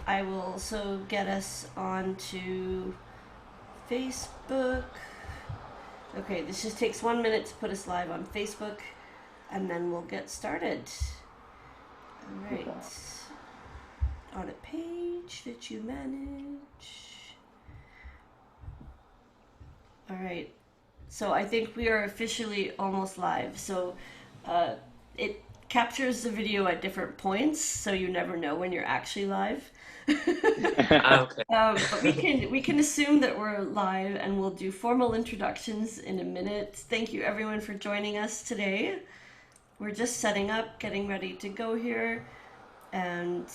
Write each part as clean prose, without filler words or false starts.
I will also get us onto Facebook. Okay, this just takes 1 minute to put us live on Facebook, and then we'll get started. All right. On a page that you manage. All right. So I think we are officially almost live. So uh, it captures the video at different points, so you never know when you're actually live. Ah, okay. But we can assume that we're live, and we'll do formal introductions in a minute. Thank you everyone for joining us today. We're just setting up, getting ready to go here, and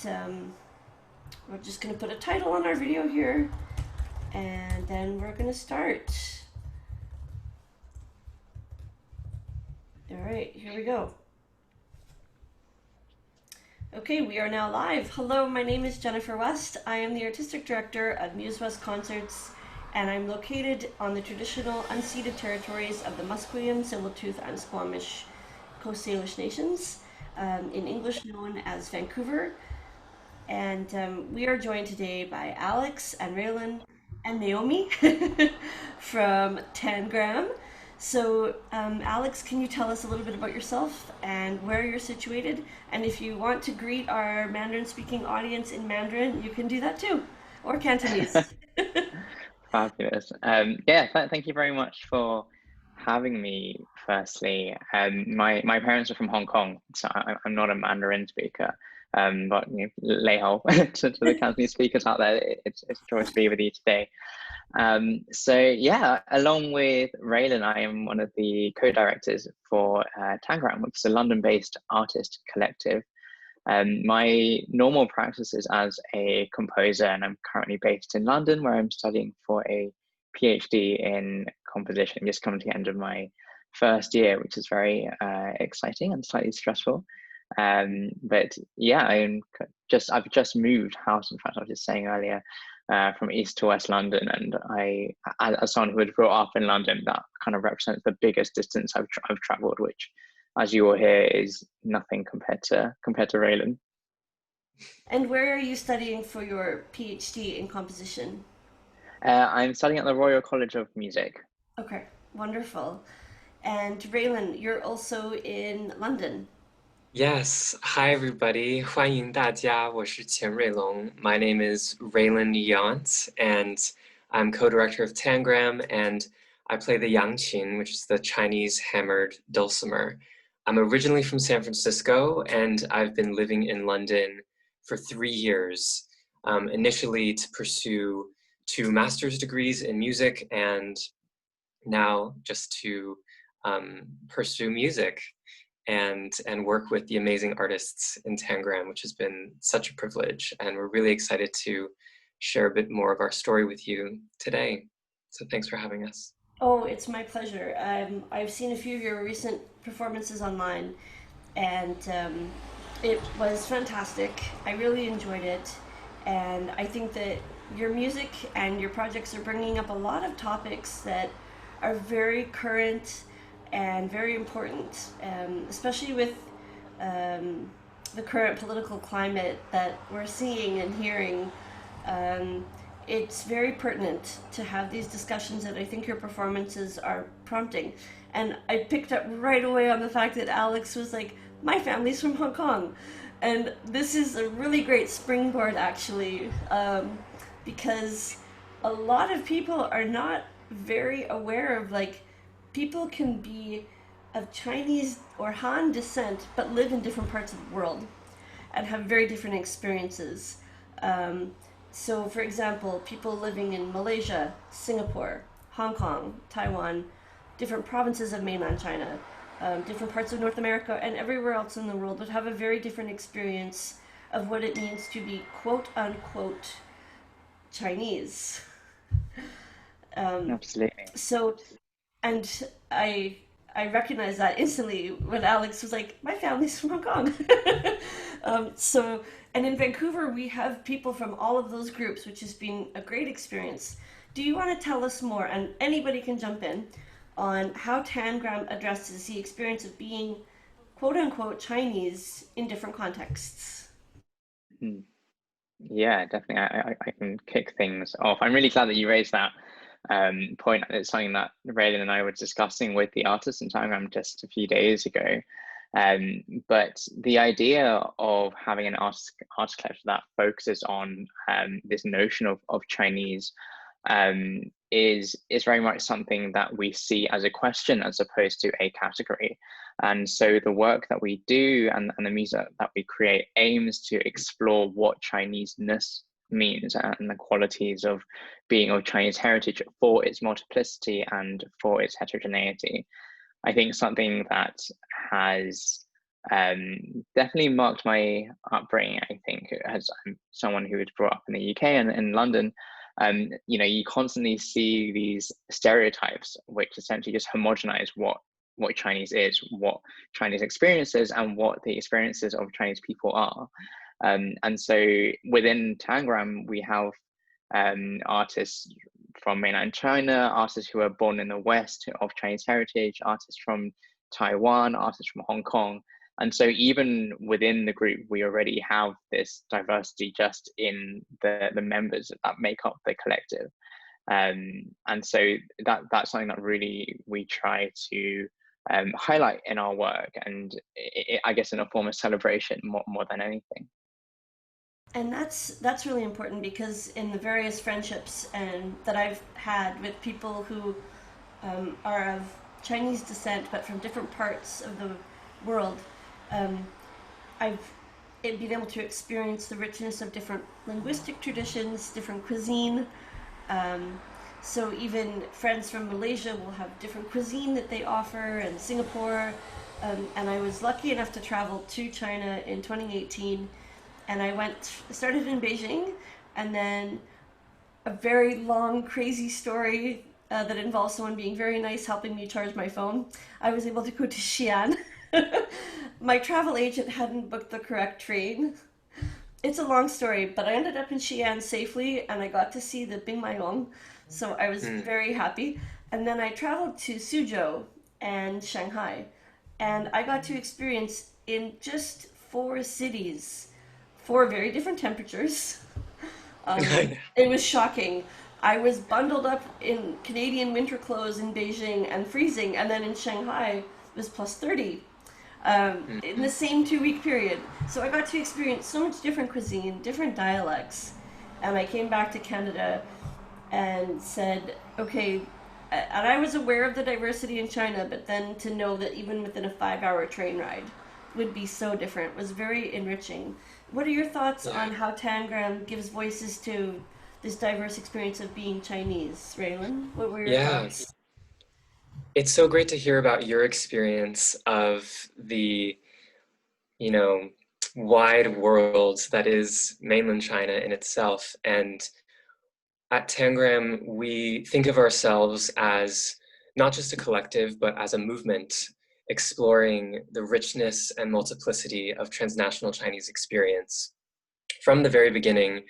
we're just gonna put a title on our video here, and then we're gonna start. All right, here we go. Okay, we are now live. Hello, my name is Jennifer West. I am the artistic director of Muse West Concerts, and I'm located on the traditional unceded territories of the Musqueam, Tsleil-Waututh, and Squamish Coast Salish nations, in English known as Vancouver. And we are joined today by Alex and Raylan and Naomi from Tangram. So, Alex, can you tell us a little bit about yourself and where you're situated? And if you want to greet our Mandarin speaking audience in Mandarin, you can do that too, or Cantonese. Fabulous. Thank you very much for having me. Firstly, my parents are from Hong Kong, so I'm not a Mandarin speaker. But lei hao to the Cantonese speakers out there, it's a joy to be with you today. Along with Raylan, I am one of the co-directors for Tangram, which is a London-based artist collective. My normal practice is as a composer, and I'm currently based in London, where I'm studying for a PhD in composition. I'm just coming to the end of my first year, which is very exciting and slightly stressful. But yeah, I've just moved house. In fact, I was just saying earlier, from East to West London, and as someone who had brought up in London, that kind of represents the biggest distance I've traveled, which, as you will hear, is nothing compared to Raylan. And where are you studying for your PhD in composition? I'm studying at the Royal College of Music. Okay, wonderful. And Raylan, you're also in London. Yes. Hi, everybody. 欢迎大家，我是钱瑞龙. My name is Raylan Yant, and I'm co-director of Tangram, and I play the yangqin, which is the Chinese hammered dulcimer. I'm originally from San Francisco, and I've been living in London for 3 years, initially to pursue 2 master's degrees in music, and now just to pursue music and work with the amazing artists in Tangram, which has been such a privilege. And we're really excited to share a bit more of our story with you today. So thanks for having us. Oh, it's my pleasure. I've seen a few of your recent performances online, and it was fantastic. I really enjoyed it, and I think that your music and your projects are bringing up a lot of topics that are very current and very important, especially with um, the current political climate that we're seeing and hearing. Um, it's very pertinent to have these discussions that I think your performances are prompting. And I picked up right away on the fact that Alex was like, my family's from Hong Kong. And this is a really great springboard, actually, because a lot of people are not very aware of, like, people can be of Chinese or Han descent but live in different parts of the world and have very different experiences. Um, so, for example, people living in Malaysia, Singapore, Hong Kong, Taiwan, different provinces of mainland China, different parts of North America, and everywhere else in the world would have a very different experience of what it means to be quote unquote Chinese. Um, Absolutely. so, and I I recognized that instantly when Alex was like, "My family's from Hong Kong." So, and in Vancouver, we have people from all of those groups, which has been a great experience. Do you want to tell us more, and anybody can jump in, on how Tangram addresses the experience of being quote unquote Chinese in different contexts? Hmm. Yeah, definitely. I can kick things off. I'm really glad that you raised that point. It's something that Raylan and I were discussing with the artists in Tangram just a few days ago. But the idea of having an artist collective that focuses on this notion of Chinese is very much something that we see as a question as opposed to a category. And so the work that we do and the music that we create aims to explore what Chineseness means and the qualities of being of Chinese heritage for its multiplicity and for its heterogeneity. I think something that has definitely marked my upbringing, I think, as I'm someone who was brought up in the UK and in London, you constantly see these stereotypes which essentially just homogenize what Chinese is, what Chinese experience is, and what the experiences of Chinese people are. And so within Tangram, we have artists from mainland China, artists who are born in the West of Chinese heritage, artists from Taiwan, artists from Hong Kong. And so even within the group, we already have this diversity just in the members that make up the collective. And so that's something that really we try to highlight in our work, and I guess in a form of celebration more than anything. And that's really important, because in the various friendships and that I've had with people who are of Chinese descent but from different parts of the world, um, I've been able to experience the richness of different linguistic traditions, different cuisine. Um, so even friends from Malaysia will have different cuisine that they offer, and Singapore. And I was lucky enough to travel to China in 2018, and started in Beijing, and then a very long, crazy story that involves someone being very nice helping me charge my phone. I was able to go to Xi'an. My travel agent hadn't booked the correct train. It's a long story, but I ended up in Xi'an safely, and I got to see the Bingmaiong, so I was very happy. And then I traveled to Suzhou and Shanghai, and I got to experience in just 4 cities, 4 very different temperatures. It was shocking. I was bundled up in Canadian winter clothes in Beijing and freezing, and then in Shanghai it was plus 30 in the same 2 week period. So I got to experience so much different cuisine, different dialects, and I came back to Canada and said, okay, and I was aware of the diversity in China, but then to know that even within a 5 hour train ride would be so different was very enriching. What are your thoughts on how Tangram gives voices to this diverse experience of being Chinese, Raylan? What were your Yeah, thoughts? it's so great to hear about your experience of the, you know, wide world that is mainland China in itself. And at Tangram, we think of ourselves as not just a collective, but as a movement exploring the richness and multiplicity of transnational Chinese experience. From the very beginning,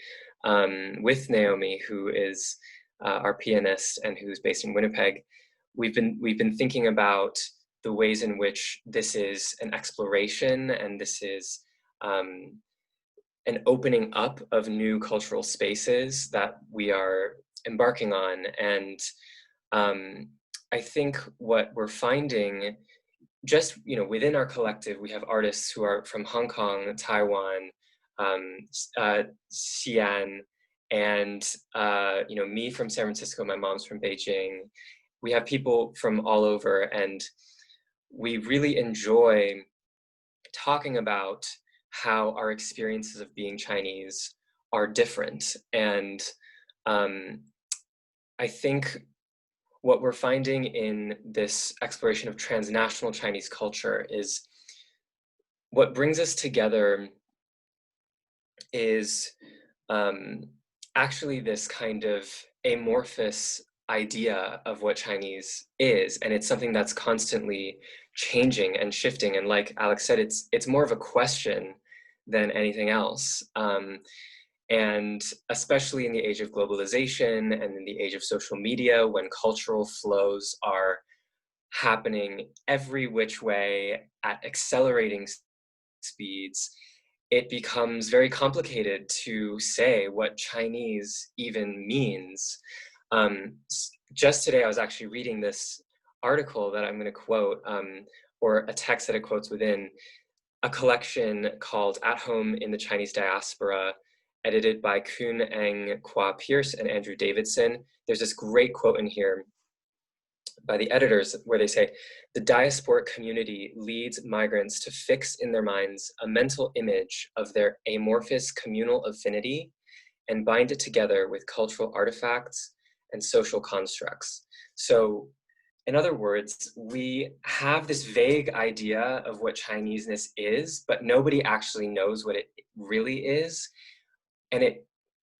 with Naomi, who is our pianist and who's based in Winnipeg, we've been thinking about the ways in which this is an exploration and this is um, an opening up of new cultural spaces that we are embarking on. And um, I think what we're finding, just within our collective, we have artists who are from Hong Kong, Taiwan, um, Xi'an, and me from San Francisco. My mom's from Beijing. We have people from all over, and we really enjoy talking about how our experiences of being Chinese are different. And um, I think what we're finding in this exploration of transnational Chinese culture is what brings us together is actually this kind of amorphous idea of what Chinese is, and it's something that's constantly changing and shifting. And like Alex said, it's more of a question than anything else. And especially in the age of globalization and in the age of social media, when cultural flows are happening every which way at accelerating speeds, it becomes very complicated to say what Chinese even means. Just today, I was actually reading this article that I'm going to quote, or a text that it quotes within a collection called At Home in the Chinese Diaspora, edited by Kun Eng Kwa Pierce and Andrew Davidson. There's this great quote in here by the editors where they say, the diasporic community leads migrants to fix in their minds a mental image of their amorphous communal affinity and bind it together with cultural artifacts and social constructs. So in other words, we have this vague idea of what Chineseness is, but nobody actually knows what it really is. And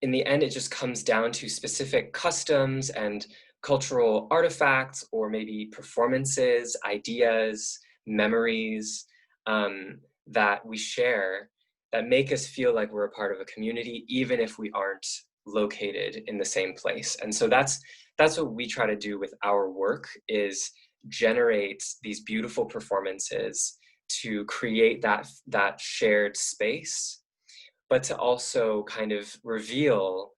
in the end, it just comes down to specific customs and cultural artifacts, or maybe performances, ideas, memories that we share that make us feel like we're a part of a community, even if we aren't located in the same place. And so that's what we try to do with our work, is generate these beautiful performances to create that shared space, but to also kind of reveal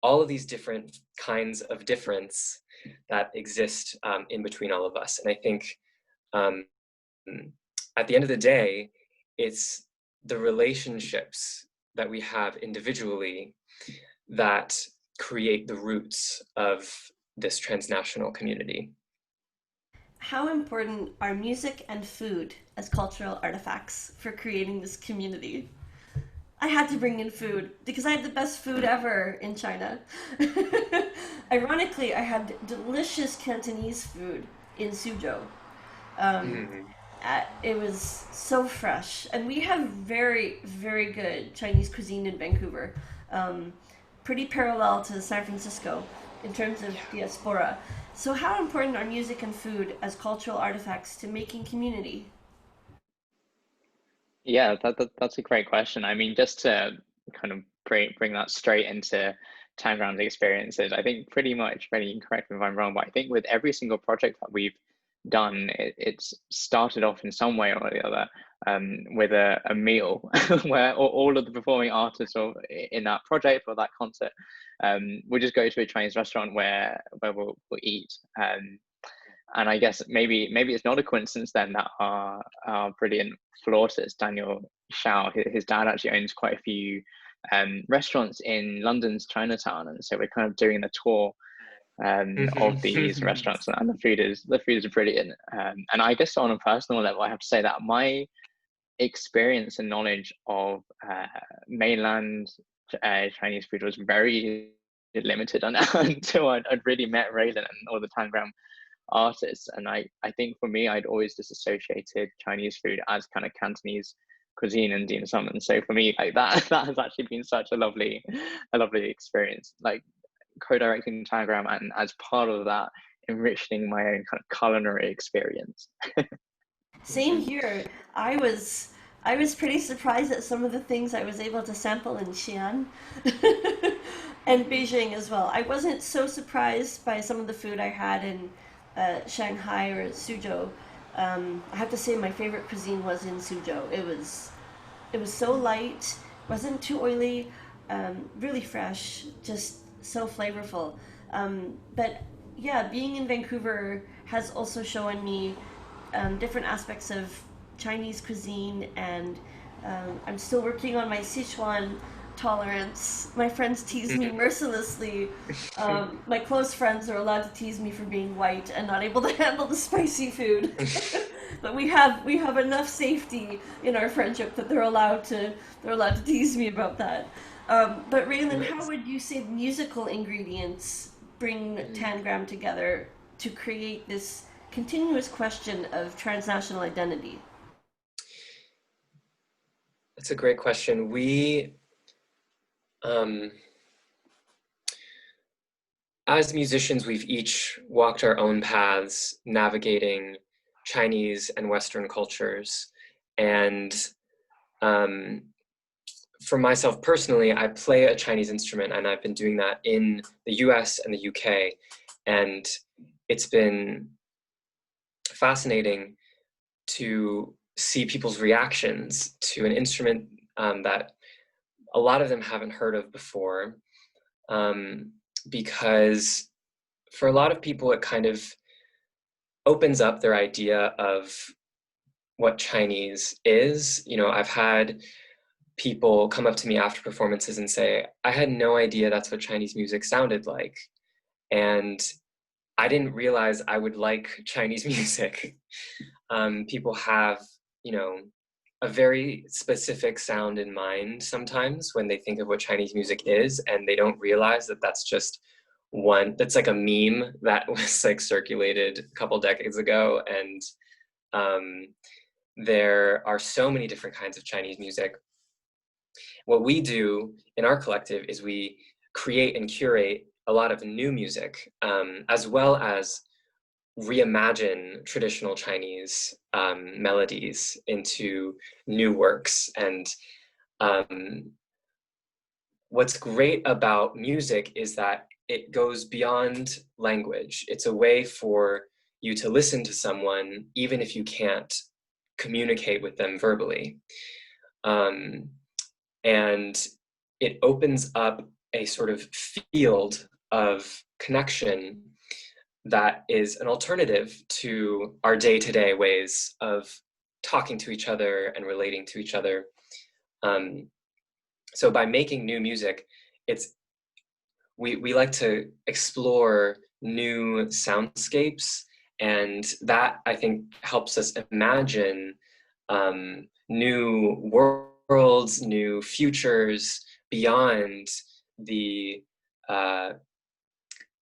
all of these different kinds of difference that exist in between all of us. And I think um, at the end of the day, it's the relationships that we have individually that create the roots of this transnational community. How important are music and food as cultural artifacts for creating this community? I had to bring in food because I had the best food ever in China. Ironically, I had delicious Cantonese food in Suzhou. Um, Mm-hmm. it was so fresh, and we have very, very good Chinese cuisine in Vancouver. Um, Pretty parallel to San Francisco in terms of diaspora. So, how important are music and food as cultural artifacts to making community? Yeah, that's a great question. I mean, just to kind of bring that straight into Tangram's experiences, I think pretty much, Benny, correct me if I'm wrong, but I think with every single project that we've done, it's started off in some way or the other with a meal where all of the performing artists or in that project or that concert will just go to a Chinese restaurant where we'll eat. And I guess maybe it's not a coincidence then that our brilliant flautist Daniel Shao, his dad actually owns quite a few restaurants in London's Chinatown, and so we're kind of doing the tour of these Mm-hmm. restaurants, and the food is brilliant. And I guess on a personal level, I have to say that my experience and knowledge of mainland Chinese food was very limited until I'd really met Raylan and all the Tangram artists. And I think for me, I'd always just associated Chinese food as kind of Cantonese cuisine and dim sum. And so for me, like that has actually been such a lovely experience. Like co-directing Tangram and as part of that, enriching my own kind of culinary experience. Same here. I was I was pretty surprised at some of the things I was able to sample in Xi'an and Beijing as well. I wasn't so surprised by some of the food I had in Shanghai or Suzhou. I have to say my favorite cuisine was in Suzhou. It was so light, wasn't too oily, really fresh, just so flavorful. But yeah, being in Vancouver has also shown me different aspects of Chinese cuisine, and I'm still working on my Sichuan tolerance. My friends tease me mercilessly. My close friends are allowed to tease me for being white and not able to handle the spicy food. But we have enough safety in our friendship that they're allowed to tease me about that. But Raylan, how Nice. would you say musical ingredients bring Tangram together to create this continuous question of transnational identity? That's a great question. Um, as musicians, we've each walked our own paths navigating Chinese and Western cultures. And um, for myself personally, I play a Chinese instrument, and I've been doing that in the US and the UK. And it's been fascinating to see people's reactions to an instrument that a lot of them haven't heard of before, because for a lot of people, it kind of opens up their idea of what Chinese is. You know, I've had people come up to me after performances and say, I had no idea that's what Chinese music sounded like. And I didn't realize I would like Chinese music. People have, you know, a very specific sound in mind sometimes when they think of what Chinese music is, and they don't realize that that's just one, that's like a meme that was like circulated a couple decades ago. And there are so many different kinds of Chinese music. What we do in our collective is we create and curate a lot of new music, as well as reimagine traditional Chinese melodies into new works. And what's great about music is that it goes beyond language. It's a way for you to listen to someone, even if you can't communicate with them verbally. And it opens up a sort of field of connection that is an alternative to our day-to-day ways of talking to each other and relating to each other. So by making new music, we like to explore new soundscapes, and that, I think, helps us imagine new worlds, new futures beyond the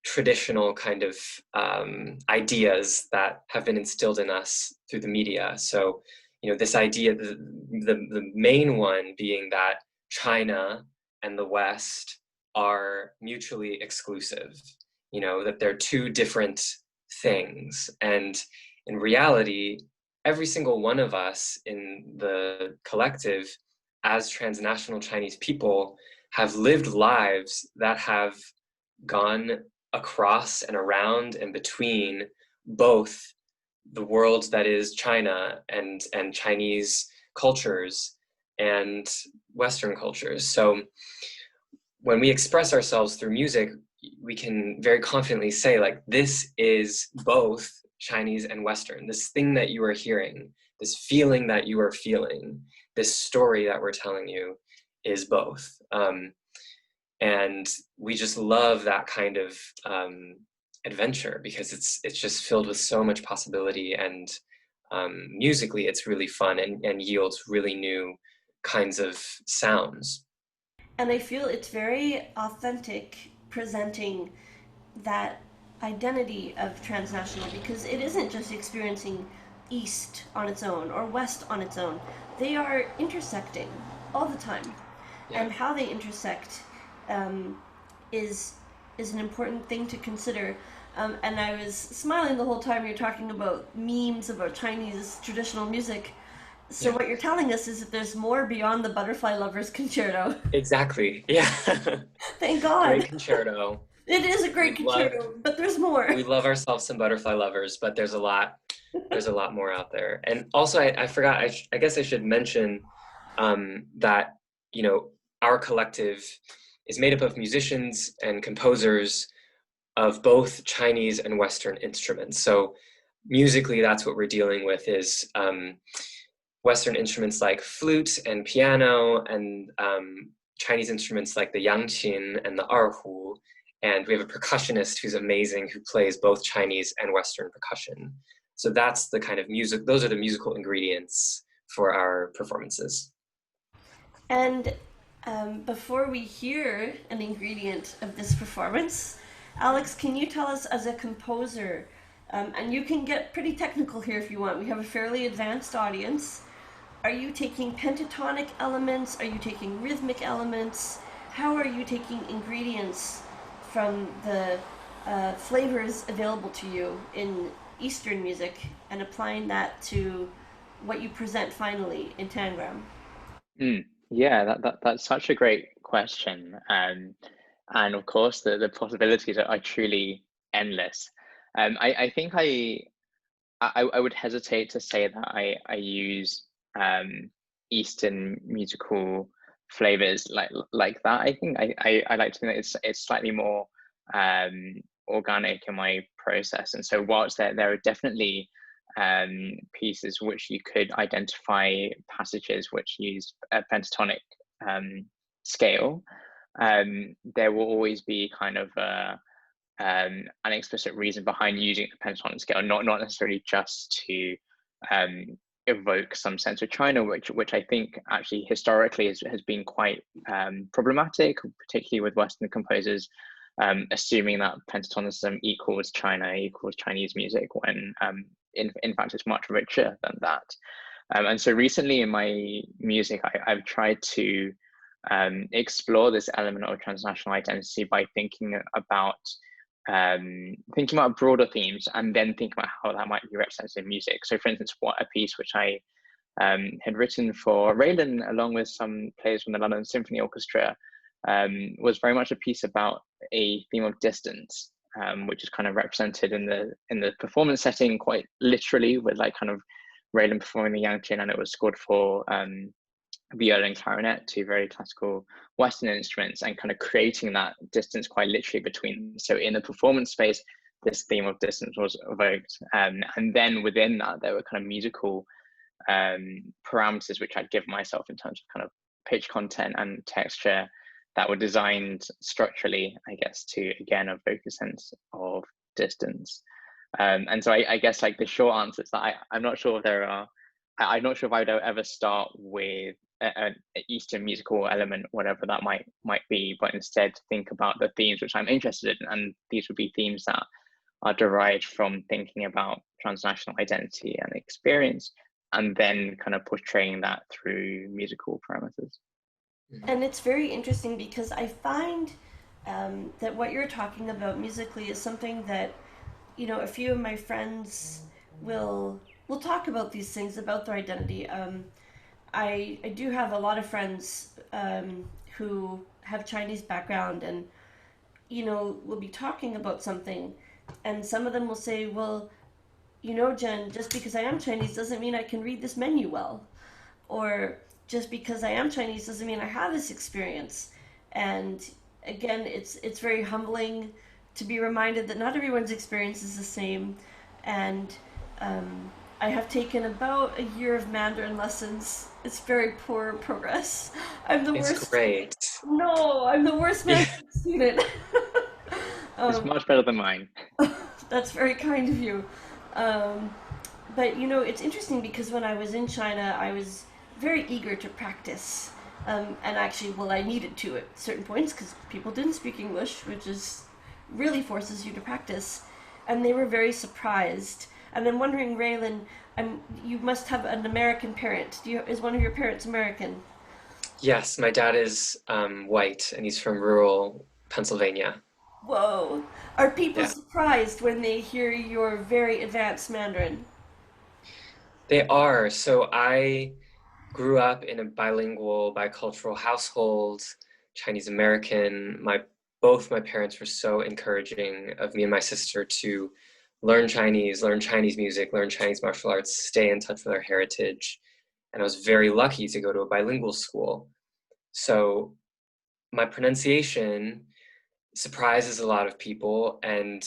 traditional kind of ideas that have been instilled in us through the media. So, you know, this idea, the main one being that China and the West are mutually exclusive, you know, that they're two different things. And in reality, every single one of us in the collective as transnational Chinese people have lived lives that have gone across and around and between both the world that is China and Chinese cultures and Western cultures. So when we express ourselves through music, we can very confidently say, like, this is both Chinese and Western. This thing that you are hearing, this feeling that you are feeling, this story that we're telling you is both. And we just love that kind of adventure because it's just filled with so much possibility, and musically it's really fun and yields really new kinds of sounds. And I feel it's very authentic presenting that identity of transnational, because it isn't just experiencing East on its own or West on its own. They are intersecting all the time. Yeah. And how they intersect is an important thing to consider. And I was smiling the whole time you're talking about memes about Chinese traditional music. So Yeah. what you're telling us is that there's more beyond the Butterfly Lovers concerto. Exactly. Yeah. Thank God. Great concerto. It is a great concerto, but there's more. We love ourselves some Butterfly Lovers, but there's a lot more out there. And also, I forgot, I guess I should mention that, you know, our collective is made up of musicians and composers of both Chinese and Western instruments. So musically, that's what we're dealing with, is Western instruments like flute and piano, and Chinese instruments like the yangqin and the erhu. And we have a percussionist who's amazing, who plays both Chinese and Western percussion. So that's the kind of music, those are the musical ingredients for our performances. And before we hear an ingredient of this performance, Alex, can you tell us, as a composer, and you can get pretty technical here if you want, we have a fairly advanced audience, are you taking pentatonic elements? Are you taking rhythmic elements? How are you taking ingredients from the flavors available to you in Eastern music and applying that to what you present finally in Tangram? Yeah, that's such a great question. And of course, the possibilities are truly endless. I think I would hesitate to say that I use Eastern musical flavors like that. I think I like to think that it's slightly more organic in my process. And so whilst there are definitely pieces which you could identify passages which use a pentatonic scale, there will always be kind of an explicit reason behind using the pentatonic scale, not necessarily just to evoke some sense of China, which I think actually historically has been quite problematic, particularly with Western composers assuming that pentatonicism equals China, equals Chinese music, when in fact it's much richer than that. And so recently in my music, I've tried to explore this element of transnational identity by thinking about broader themes, and then think about how that might be represented in music. So for instance, what a piece which I had written for Raylan along with some players from the London Symphony Orchestra was very much a piece about a theme of distance, which is kind of represented in the performance setting quite literally, with like kind of Raylan performing the Yangqin, and it was scored for viola and clarinet, two very classical Western instruments, and kind of creating that distance quite literally between them. So in the performance space, this theme of distance was evoked, and then within that there were kind of musical parameters which I'd give myself in terms of kind of pitch content and texture that were designed structurally, I guess, to again evoke a sense of distance. And so I guess like the short answer is that I'm not sure if there are, I'm not sure if I would ever start with an Eastern musical element, whatever that might be, but instead think about the themes which I'm interested in, and these would be themes that are derived from thinking about transnational identity and experience, and then kind of portraying that through musical parameters. And it's very interesting because I find that what you're talking about musically is something that, you know, a few of my friends will talk about these things about their identity. I do have a lot of friends who have Chinese background, and you know, will be talking about something, and some of them will say, "Well, you know, Jen, just because I am Chinese doesn't mean I can read this menu well," or just because I am Chinese doesn't mean I have this experience. And again, it's very humbling to be reminded that not everyone's experience is the same. And I have taken about a year of Mandarin lessons. It's very poor progress. I'm the It's worst. great. No, I'm the worst Yeah. Mandarin student. It's much better than mine. That's very kind of you. Um, but you know, it's interesting because when I was in China, I was very eager to practice. And actually, well, I needed to at certain points because people didn't speak English, which is really forces you to practice. And they were very surprised. And I'm wondering, Raylan, you must have an American parent. Is one of your parents American? Yes, my dad is white and he's from rural Pennsylvania. Whoa. Are people Yeah, surprised when they hear your very advanced Mandarin? they are. So I grew up in a bilingual, bicultural household, Chinese American. Both my parents were so encouraging of me and my sister to learn Chinese music, learn Chinese martial arts, stay in touch with our heritage. And I was very lucky to go to a bilingual school. So my pronunciation surprises a lot of people, and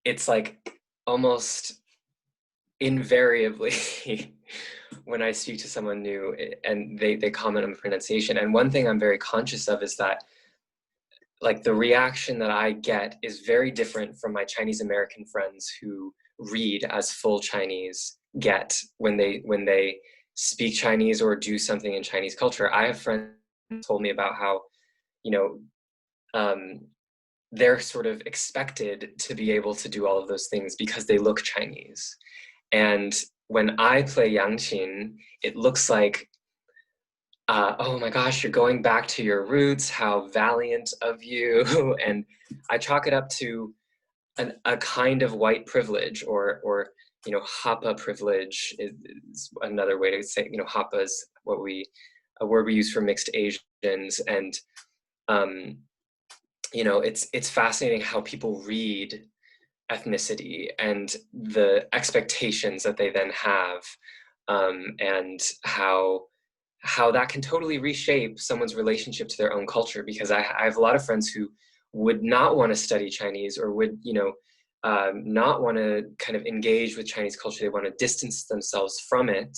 it's like almost invariably when I speak to someone new and they comment on the pronunciation. And one thing I'm very conscious of is that like the reaction that I get is very different from my Chinese American friends who read as full Chinese get when they speak Chinese or do something in Chinese culture. I have friends who told me about how, you know, um, they're sort of expected to be able to do all of those things because they look Chinese. And when I play Yangqin, it looks like, oh my gosh, you're going back to your roots, how valiant of you. And I chalk it up to a kind of white privilege, or you know, Hapa privilege is another way to say, you know, Hapa is a word we use for mixed Asians. And you know, it's fascinating how people read ethnicity and the expectations that they then have, and how that can totally reshape someone's relationship to their own culture. Because I have a lot of friends who would not want to study Chinese, or would, not want to kind of engage with Chinese culture. They want to distance themselves from it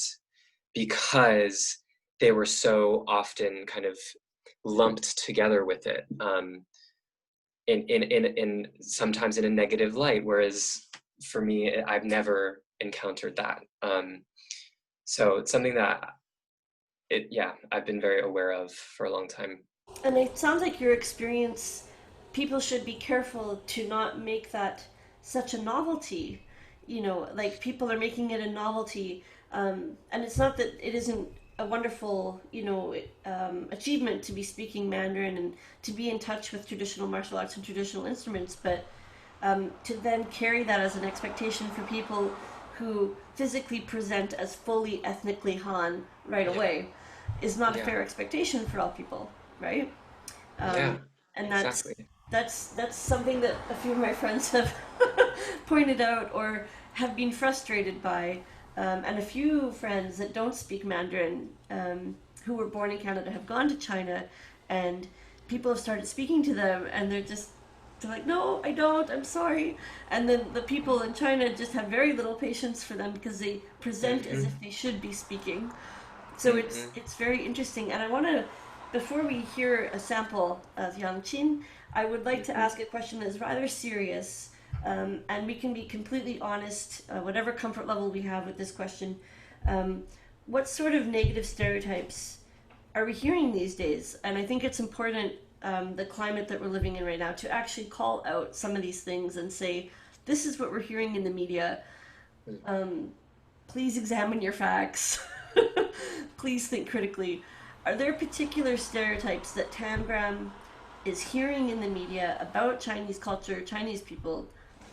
because they were so often kind of lumped together with it, in sometimes in a negative light. Whereas for me, I've never encountered that. So it's something that I've been very aware of for a long time. And it sounds like your experience, people should be careful to not make that such a novelty. Like people are making it a novelty. And it's not that it isn't a wonderful, achievement to be speaking Mandarin and to be in touch with traditional martial arts and traditional instruments, but to then carry that as an expectation for people who physically present as fully ethnically Han right away is not a Yeah. fair expectation for all people, right? Yeah, And exactly. that's something that a few of my friends have pointed out or have been frustrated by, and a few friends that don't speak Mandarin, who were born in Canada, have gone to China, and people have started speaking to them, and they're like, no, I don't, I'm sorry. And then the people in China just have very little patience for them because they present as Mm-hmm. if they should be speaking. So Mm-hmm. it's very interesting, and I want to, before we hear a sample of Yang Qin, I would like to Mm-hmm. ask a question that is rather serious, and we can be completely honest, whatever comfort level we have with this question. Um, what sort of negative stereotypes are we hearing these days? And I think it's important, the climate that we're living in right now, to actually call out some of these things and say, this is what we're hearing in the media. Um, Please examine your facts. Please think critically. Are there particular stereotypes that Tangram is hearing in the media about Chinese culture, Chinese people,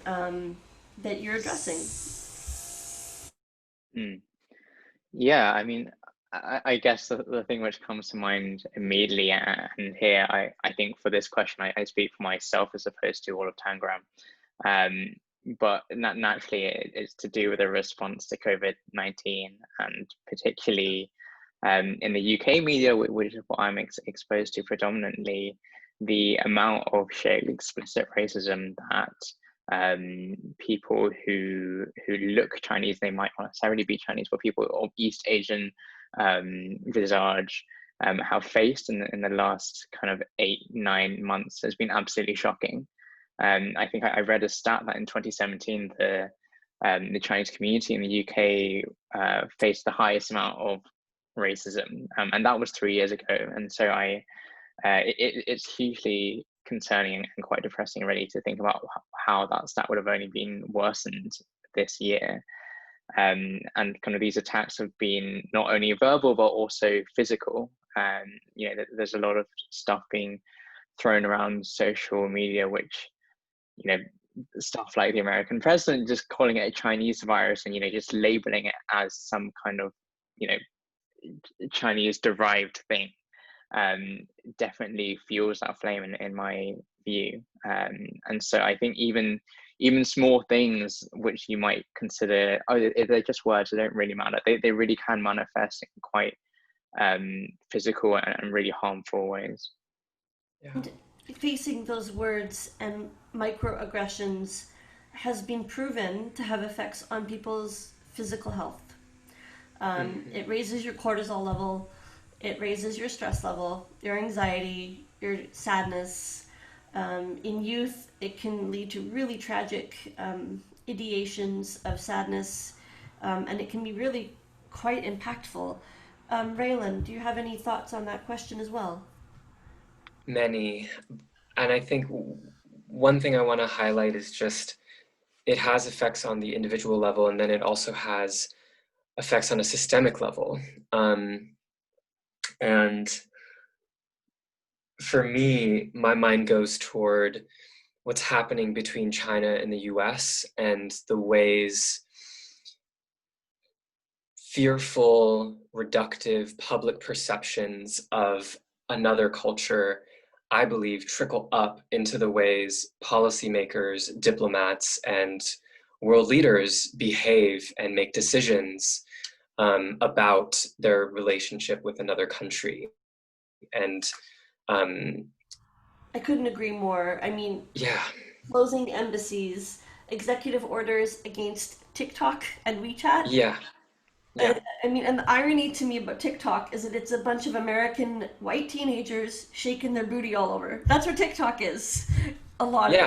that you're addressing? Mm. Yeah, I mean, I guess the thing which comes to mind immediately, and here I think for this question, I speak for myself as opposed to all of Tangram. Um, but naturally, it's to do with a response to COVID-19, and particularly in the UK media, which is what I'm exposed to predominantly, the amount of shared explicit racism that people who look Chinese, they might not necessarily be Chinese, but people of East Asian visage have faced in the last kind of 8-9 months has been absolutely shocking. I think I read a stat that in 2017, the Chinese community in the UK faced the highest amount of racism, and that was 3 years ago. And so it's hugely concerning and quite depressing, really, to think about how that stat would have only been worsened this year. And kind of these attacks have been not only verbal but also physical. There's a lot of stuff being thrown around social media, which stuff like the American president just calling it a Chinese virus, and just labeling it as some kind of Chinese derived thing, definitely fuels that flame in my view. And so I think even small things which you might consider, they're just words, they don't really matter, they really can manifest in quite physical and really harmful ways. Yeah. And facing those words and microaggressions has been proven to have effects on people's physical health. Mm-hmm. It raises your cortisol level, it raises your stress level, your anxiety, your sadness. In youth, it can lead to really tragic ideations of sadness, and it can be really quite impactful. Raylan, do you have any thoughts on that question as well? Many. And I think one thing I want to highlight is just it has effects on the individual level, and then it also has effects on a systemic level. And for me, my mind goes toward what's happening between China and the US, and the ways fearful, reductive public perceptions of another culture I believe, trickle up into the ways policymakers, diplomats, and world leaders behave and make decisions about their relationship with another country. And I couldn't agree more. I mean, yeah, closing embassies, executive orders against TikTok and WeChat. yeah, yeah, I mean, and the irony to me about TikTok is that it's a bunch of American white teenagers shaking their booty all over. That's what TikTok is. A lot of it.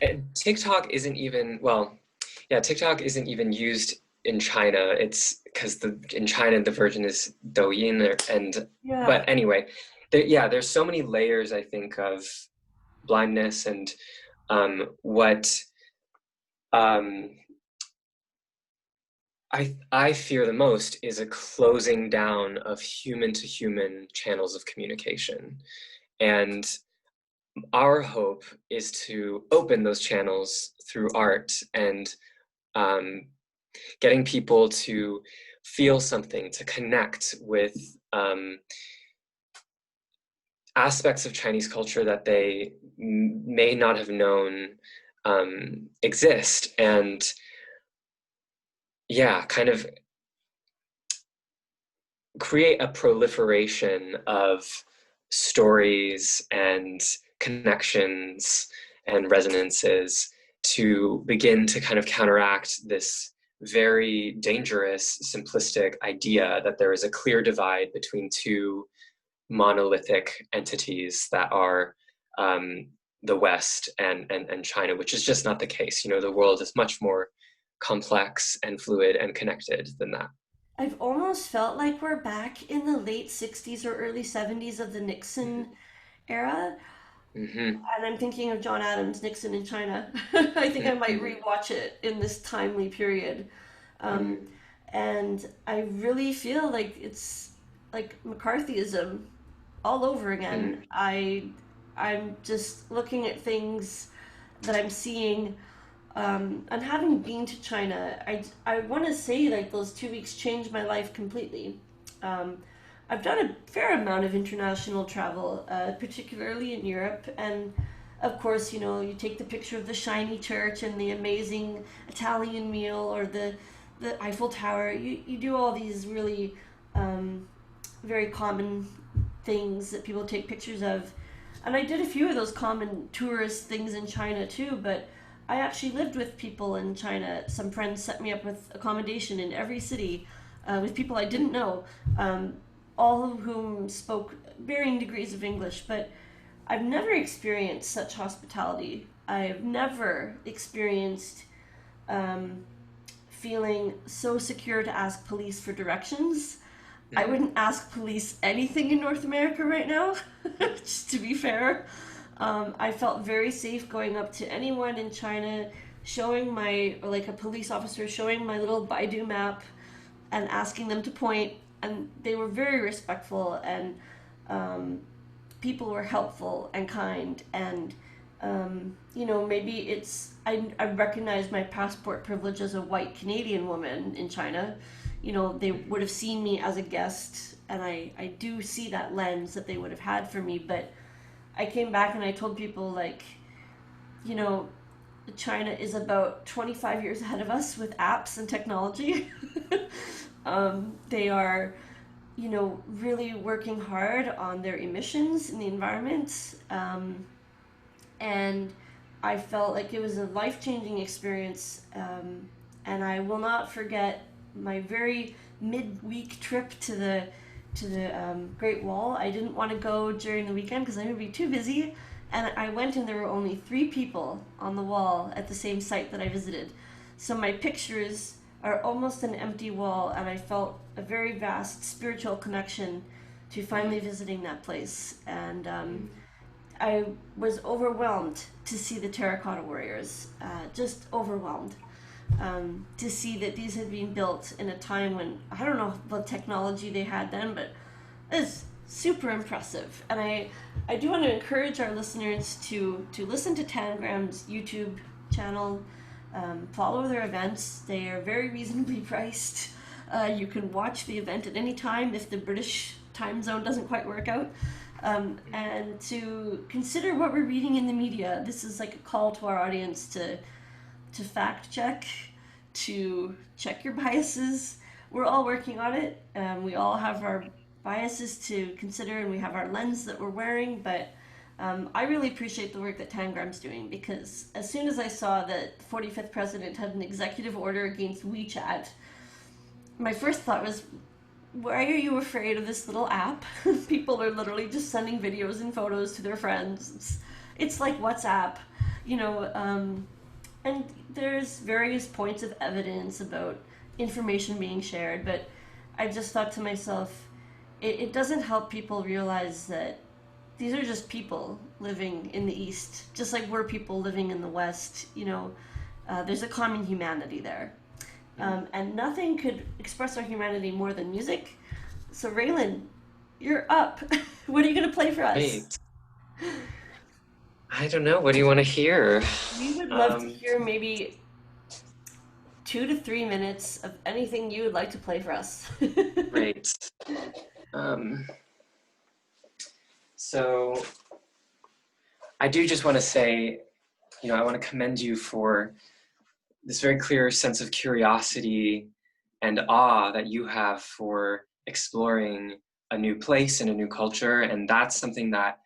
yeah. TikTok isn't even, well, yeah, TikTok isn't even used in China. It's because in China the version is Douyin, and Yeah. but anyway, there's so many layers, I think, of blindness, and what um, I fear the most is a closing down of human to human channels of communication. And our hope is to open those channels through art, and um, getting people to feel something, to connect with aspects of Chinese culture that they may not have known exist. And yeah, kind of create a proliferation of stories and connections and resonances to begin to kind of counteract this very dangerous, simplistic idea that there is a clear divide between two monolithic entities that are the West and China, which is just not the case. You know, the world is much more complex and fluid and connected than that. I've almost felt like we're back in the late 60s or early 70s of the Nixon era. Mm-hmm. And I'm thinking of John Adams, Nixon in China. I think I might Mm-hmm. rewatch it in this timely period. Um, Mm-hmm. and I really feel like it's like McCarthyism all over again. I'm just looking at things that I'm seeing, and having been to China, I want to say like those 2 weeks changed my life completely. Um, I've done a fair amount of international travel, particularly in Europe, and of course, you know, you take the picture of the shiny church and the amazing Italian meal, or the Eiffel Tower. You do all these really very common things that people take pictures of. And I did a few of those common tourist things in China too, but I actually lived with people in China. Some friends set me up with accommodation in every city, with people I didn't know, um, all of whom spoke varying degrees of English. But I've never experienced such hospitality. I've never experienced um, feeling so secure to ask police for directions. I Mm-hmm. wouldn't ask police anything in North America right now, just to be fair. I felt very safe going up to anyone in China, showing my, or like a police officer, showing my little Baidu map and asking them to point. And they were very respectful, and um, people were helpful and kind. And, you know, maybe I recognize my passport privilege as a white Canadian woman in China. You know, they would have seen me as a guest, and I do see that lens that they would have had for me. But I came back and I told people, like, you know, China is about 25 years ahead of us with apps and technology. They are, you know, really working hard on their emissions in the environment. And I felt like it was a life changing experience. And I will not forget my very mid-week trip to the Great Wall. I didn't want to go during the weekend because I would be too busy, and I went and there were only 3 people on the wall at the same site that I visited. So my pictures are almost an empty wall, and I felt a very vast spiritual connection to finally visiting that place. And I was overwhelmed to see the terracotta warriors, just overwhelmed, to see that these had been built in a time when I don't know what technology they had then, but it's super impressive. And I do want to encourage our listeners to listen to Tangram's YouTube channel, follow their events. They are very reasonably priced. You can watch the event at any time if the British time zone doesn't quite work out. and to consider what we're reading in the media. This is like a call to our audience to fact check, to check your biases. We're all working on it. We all have our biases to consider, and we have our lens that we're wearing. But I really appreciate the work that Tangram's doing, because as soon as I saw that the 45th president had an executive order against WeChat, my first thought was, why are you afraid of this little app? People are literally just sending videos and photos to their friends. It's like WhatsApp, you know, and there's various points of evidence about information being shared, but I just thought to myself, it doesn't help people realize that these are just people living in the East, just like we're people living in the West. You know, there's a common humanity there. And nothing could express our humanity more than music. So, Raylan, you're up. What are you going to play for us? Great. I don't know. What do you want to hear? We would love to hear maybe 2 to 3 minutes of anything you would like to play for us. Great. So I do just want to say, I want to commend you for this very clear sense of curiosity and awe that you have for exploring a new place and a new culture. And that's something that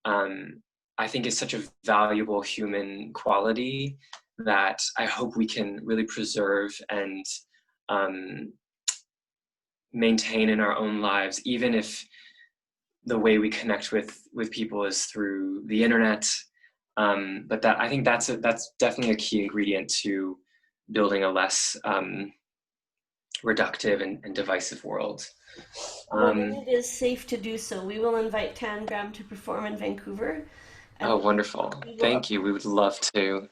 I think is such a valuable human quality that I hope we can really preserve and maintain in our own lives, even if the way we connect with people is through the internet. But that, I think that's definitely a key ingredient to building a less reductive and divisive world. Well, when it is safe to do so, we will invite Tangram to perform in Vancouver. Oh, wonderful. Thank you. We would love to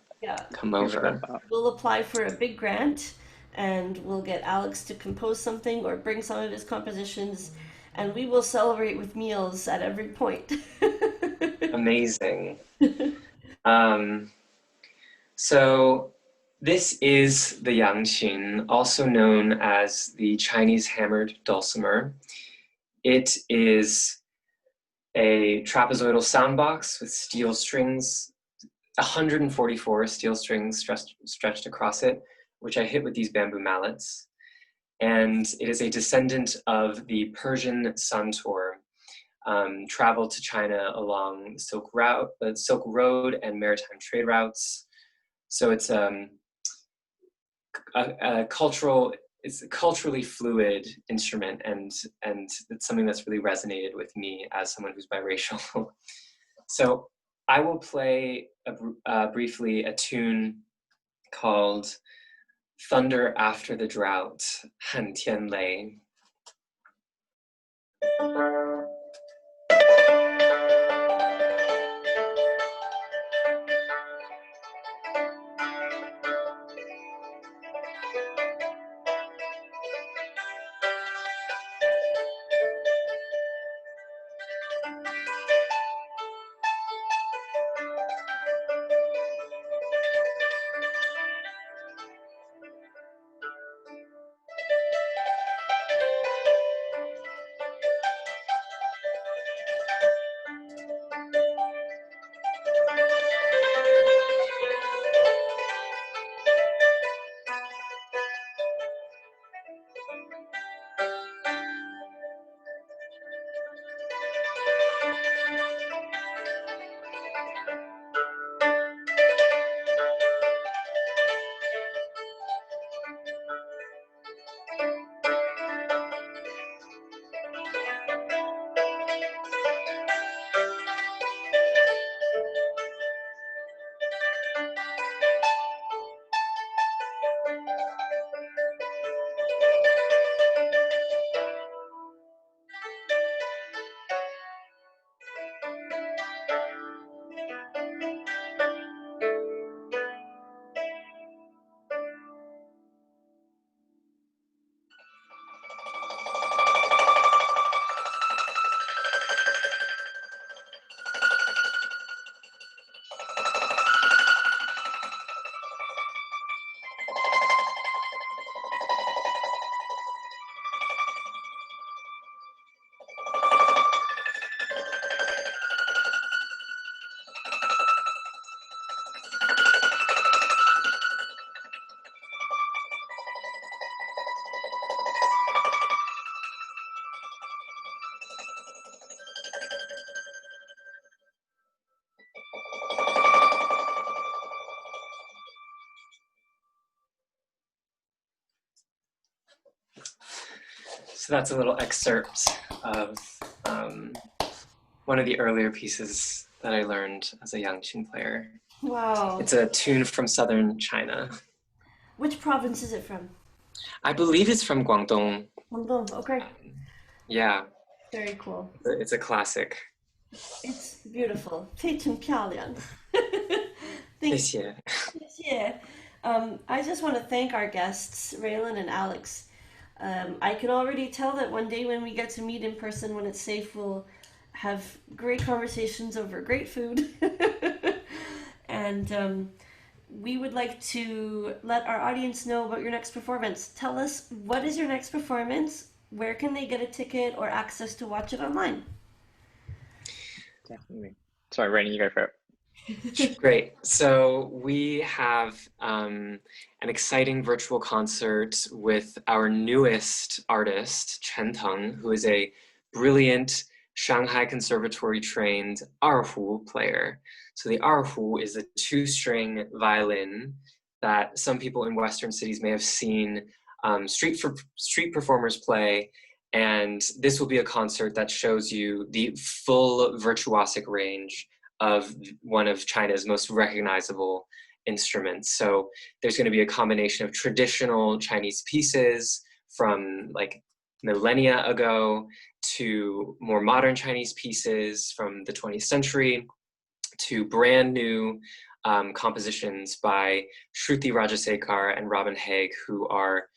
come over. We'll apply for a big grant, and we'll get Alex to compose something or bring some of his compositions, and we will celebrate with meals at every point. Amazing. So this is the yangqin, also known as the Chinese hammered dulcimer. It is a trapezoidal sound box with steel strings, 144 steel strings stretched across it, which I hit with these bamboo mallets. And it is a descendant of the Persian Santur, traveled to China along the Silk Road and maritime trade routes. So it's a culturally fluid instrument, and it's something that's really resonated with me as someone who's biracial. So I will play briefly a tune called Thunder After the Drought, 旱天雷. So that's a little excerpt of one of the earlier pieces that I learned as a yangqin player. Wow. It's a tune from southern China. Which province is it from? I believe it's from Guangdong. Guangdong. Okay. Yeah. Very cool. It's a classic. It's beautiful. 非常漂亮. 谢谢. Yeah. I just want to thank our guests, Raylan and Alex. I can already tell that one day when we get to meet in person, when it's safe, we'll have great conversations over great food. And we would like to let our audience know about your next performance. Tell us, what is your next performance? Where can they get a ticket or access to watch it online? Definitely. Sorry, Rainy, you go for it. Great. So we have an exciting virtual concert with our newest artist, Chen Teng, who is a brilliant Shanghai Conservatory trained erhu player. So the erhu is a 2-string violin that some people in Western cities may have seen street performers play. And this will be a concert that shows you the full virtuosic range of one of China's most recognizable instruments. So there's going to be a combination of traditional Chinese pieces from like millennia ago to more modern Chinese pieces from the 20th century to brand new compositions by Shruti Rajasekar and Robin Haig, who are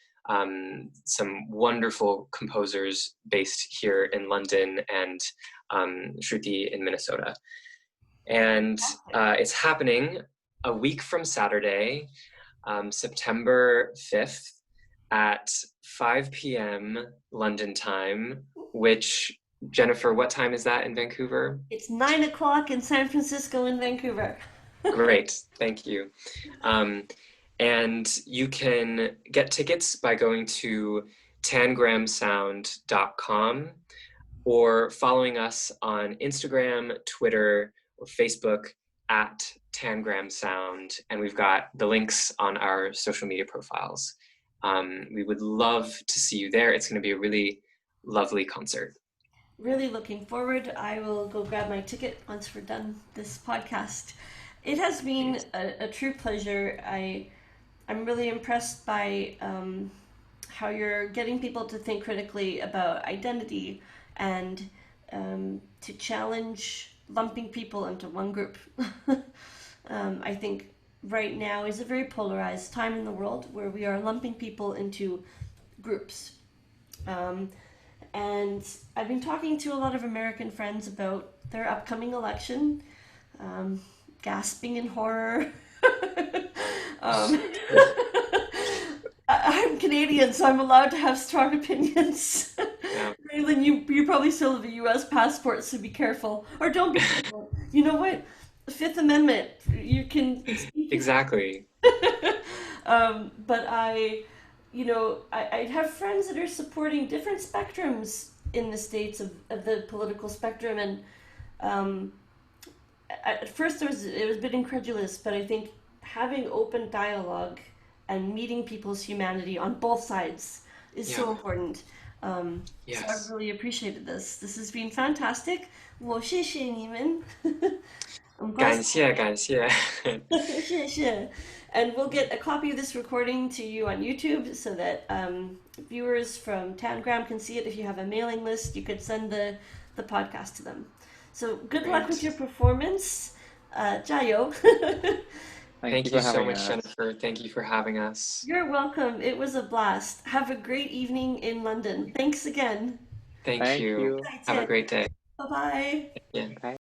some wonderful composers based here in London, and Shruti in Minnesota. And it's happening a week from Saturday, September 5th at 5 p.m. London time, which, Jennifer, what time is that in Vancouver? It's 9 o'clock in San Francisco and Vancouver. Great, thank you. And you can get tickets by going to tangramsound.com or following us on Instagram, Twitter, or Facebook at Tangram Sound, and we've got the links on our social media profiles. We would love to see you there. It's going to be a really lovely concert. Really looking forward. I will go grab my ticket once we're done this podcast. It has been a true pleasure. I'm really impressed by how you're getting people to think critically about identity and to challenge lumping people into one group. I think right now is a very polarized time in the world where we are lumping people into groups. And I've been talking to a lot of American friends about their upcoming election, gasping in horror. I'm Canadian, so I'm allowed to have strong opinions. Yeah. Raylan, you probably still have a U.S. passport, so be careful. Or don't be careful. You know what? The Fifth Amendment, you can... Exactly. But I have friends that are supporting different spectrums in the States of the political spectrum, and at first it was a bit incredulous, but I think having open dialogue and meeting people's humanity on both sides is so important. Yes. So I've really appreciated this. This has been fantastic. 我谢谢你们。感谢。谢谢. And we'll get a copy of this recording to you on YouTube so that viewers from Tangram can see it. If you have a mailing list, you could send the podcast to them. So good luck with your performance. 加油. Thank you so much, Jennifer. Thank you for having us. You're welcome. It was a blast. Have a great evening in London. Thanks again. Thank you. Have a great day. Bye-bye. Yeah.